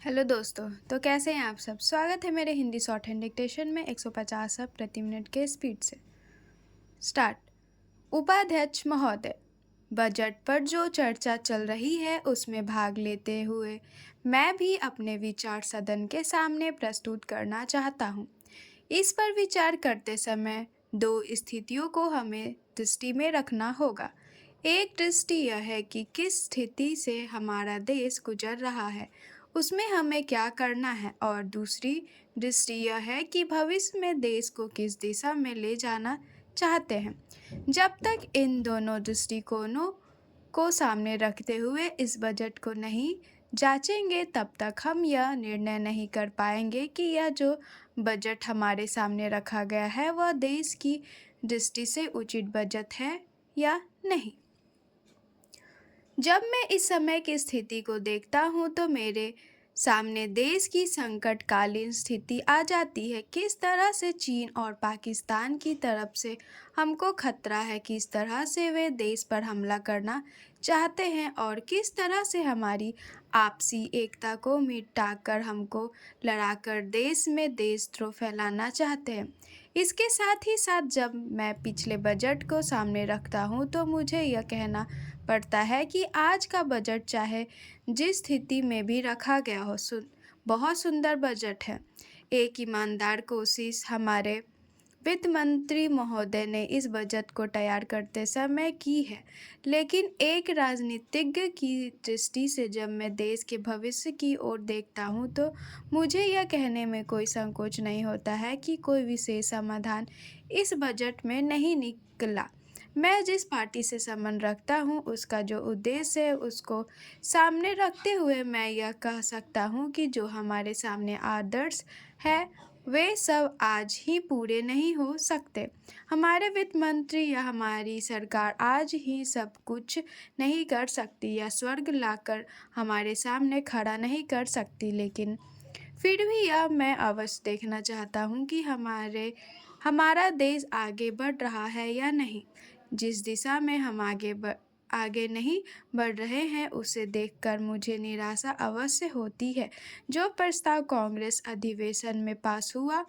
Hello दोस्तों। तो कैसे हैं आप सब। स्वागत है मेरे हिंदी शॉर्ट हैंड डिक्टेशन में 150 शब्द प्रति मिनट के स्पीड से। स्टार्ट। उपाध्यक्ष महोदय, बजट पर जो चर्चा चल रही है उसमें भाग लेते हुए मैं भी अपने विचार सदन के सामने प्रस्तुत करना चाहता हूँ। इस पर विचार करते समय दो स्थितियों को हमें दृष्टि में रखना होगा। एक दृष्टि यह है कि किस स्थिति से हमारा देश गुजर रहा है, उसमें हमें क्या करना है, और दूसरी दृष्टि यह है कि भविष्य में देश को किस दिशा में ले जाना चाहते हैं। जब तक इन दोनों दृष्टिकोणों को सामने रखते हुए इस बजट को नहीं जांचेंगे तब तक हम यह निर्णय नहीं कर पाएंगे कि यह जो बजट हमारे सामने रखा गया है वह देश की दृष्टि से उचित बजट है या नहीं। जब मैं इस समय की स्थिति को देखता हूँ तो मेरे सामने देश की संकटकालीन स्थिति आ जाती है। किस तरह से चीन और पाकिस्तान की तरफ से हमको खतरा है, किस तरह से वे देश पर हमला करना चाहते हैं और किस तरह से हमारी आपसी एकता को मिटाकर हमको लड़ाकर देश में देशद्रोह फैलाना चाहते हैं। इसके साथ ही साथ जब मैं पिछले बजट को सामने रखता हूँ तो मुझे यह कहना पड़ता है कि आज का बजट चाहे जिस स्थिति में भी रखा गया हो बहुत सुंदर बजट है। एक ईमानदार कोशिश हमारे वित्त मंत्री महोदय ने इस बजट को तैयार करते समय की है, लेकिन एक राजनीतिज्ञ की दृष्टि से जब मैं देश के भविष्य की ओर देखता हूँ तो मुझे यह कहने में कोई संकोच नहीं होता है कि कोई विशेष समाधान इस बजट में नहीं निकला। मैं जिस पार्टी से संबंध रखता हूँ उसका जो उद्देश्य है उसको सामने रखते हुए मैं यह कह सकता हूँ कि जो हमारे सामने आदर्श है वे सब आज ही पूरे नहीं हो सकते। हमारे वित्त मंत्री या हमारी सरकार आज ही सब कुछ नहीं कर सकती या स्वर्ग लाकर हमारे सामने खड़ा नहीं कर सकती, लेकिन फिर भी यह मैं अवश्य देखना चाहता हूँ कि हमारा देश आगे बढ़ रहा है या नहीं। जिस दिशा में हम आगे नहीं बढ़ रहे हैं उसे देखकर मुझे निराशा अवश्य होती है। जो प्रस्ताव कांग्रेस अधिवेशन में पास हुआ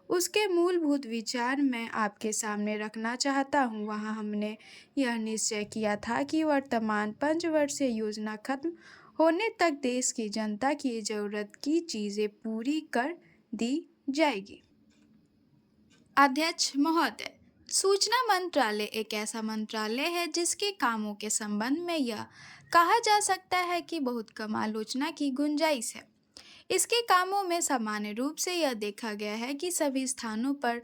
उसके मूलभूत विचार मैं आपके सामने रखना चाहता हूँ। वहाँ हमने यह निश्चय किया था कि वर्तमान पंचवर्षीय योजना खत्म होने तक देश की जनता की जरूरत की चीज़ें पूरी कर दी जाएगी। अध्यक्ष महोदय, सूचना मंत्रालय एक ऐसा मंत्रालय है जिसके कामों के संबंध में यह कहा जा सकता है कि बहुत कम आलोचना की गुंजाइश है। इसके कामों में सामान्य रूप से यह देखा गया है कि सभी स्थानों पर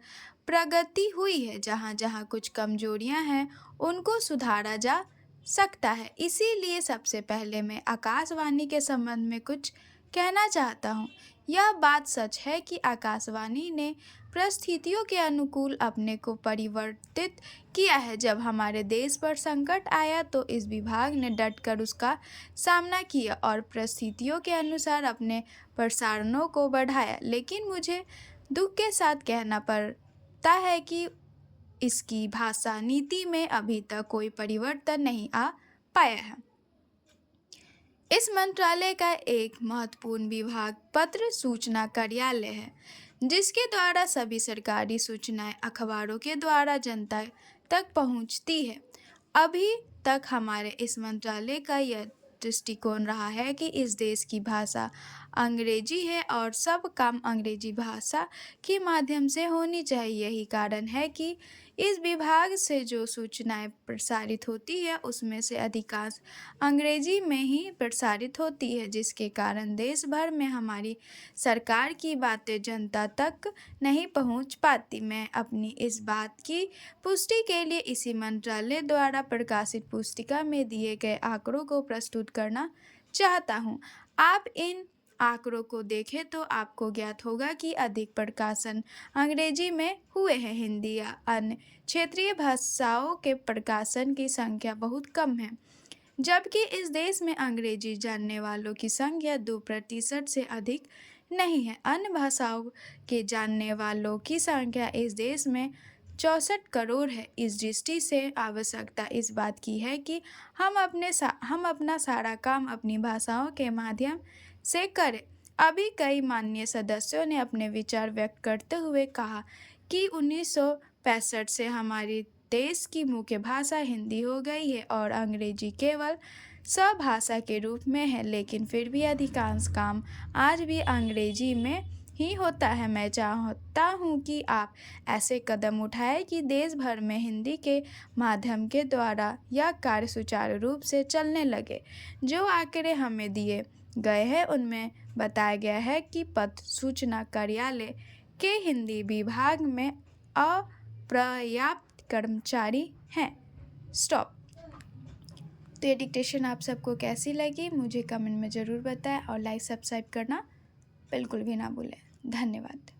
प्रगति हुई है। जहाँ जहाँ कुछ कमजोरियाँ हैं उनको सुधारा जा सकता है। इसीलिए सबसे पहले मैं आकाशवाणी के संबंध में कुछ कहना चाहता हूँ। यह बात सच है कि आकाशवाणी ने परिस्थितियों के अनुकूल अपने को परिवर्तित किया है। जब हमारे देश पर संकट आया तो इस विभाग ने डटकर उसका सामना किया और परिस्थितियों के अनुसार अपने प्रसारणों को बढ़ाया, लेकिन मुझे दुख के साथ कहना पड़ता है कि इसकी भाषा नीति में अभी तक कोई परिवर्तन नहीं आ पाया है। इस मंत्रालय का एक महत्वपूर्ण विभाग पत्र सूचना कार्यालय है, जिसके द्वारा सभी सरकारी सूचनाएं अखबारों के द्वारा जनता तक पहुंचती है। अभी तक हमारे इस मंत्रालय का यह दृष्टिकोण रहा है कि इस देश की भाषा अंग्रेजी है और सब काम अंग्रेजी भाषा के माध्यम से होनी चाहिए। यही कारण है कि इस विभाग से जो सूचनाएं प्रसारित होती है उसमें से अधिकांश अंग्रेजी में ही प्रसारित होती है, जिसके कारण देश भर में हमारी सरकार की बातें जनता तक नहीं पहुंच पाती। मैं अपनी इस बात की पुष्टि के लिए इसी मंत्रालय द्वारा प्रकाशित पुस्तिका में दिए गए आंकड़ों को प्रस्तुत करना चाहता हूं। आप इन आंकड़ों को देखें तो आपको ज्ञात होगा कि अधिक प्रकाशन अंग्रेजी में हुए हैं। हिंदी या अन्य क्षेत्रीय भाषाओं के प्रकाशन की संख्या बहुत कम है, जबकि इस देश में अंग्रेजी जानने वालों की संख्या 2% से अधिक नहीं है। अन्य भाषाओं के जानने वालों की संख्या इस देश में 64 करोड़ है। इस दृष्टि से आवश्यकता इस बात की है कि हम अपना सारा काम अपनी भाषाओं के माध्यम से करें। अभी कई माननीय सदस्यों ने अपने विचार व्यक्त करते हुए कहा कि 1965 से हमारी देश की मुख्य भाषा हिंदी हो गई है और अंग्रेजी केवल स्वभाषा के रूप में है, लेकिन फिर भी अधिकांश काम आज भी अंग्रेजी में ही होता है। मैं चाहता हूँ कि आप ऐसे कदम उठाएं कि देश भर में हिंदी के माध्यम के द्वारा यह कार्य सुचारू रूप से चलने लगे। जो आंकड़े हमें दिए गए हैं उनमें बताया गया है कि पत्र सूचना कार्यालय के हिंदी विभाग में अपर्याप्त कर्मचारी हैं। स्टॉप। तो ये डिक्टेशन आप सबको कैसी लगी मुझे कमेंट में ज़रूर बताएं और लाइक सब्सक्राइब करना बिल्कुल भी ना भूलें। धन्यवाद।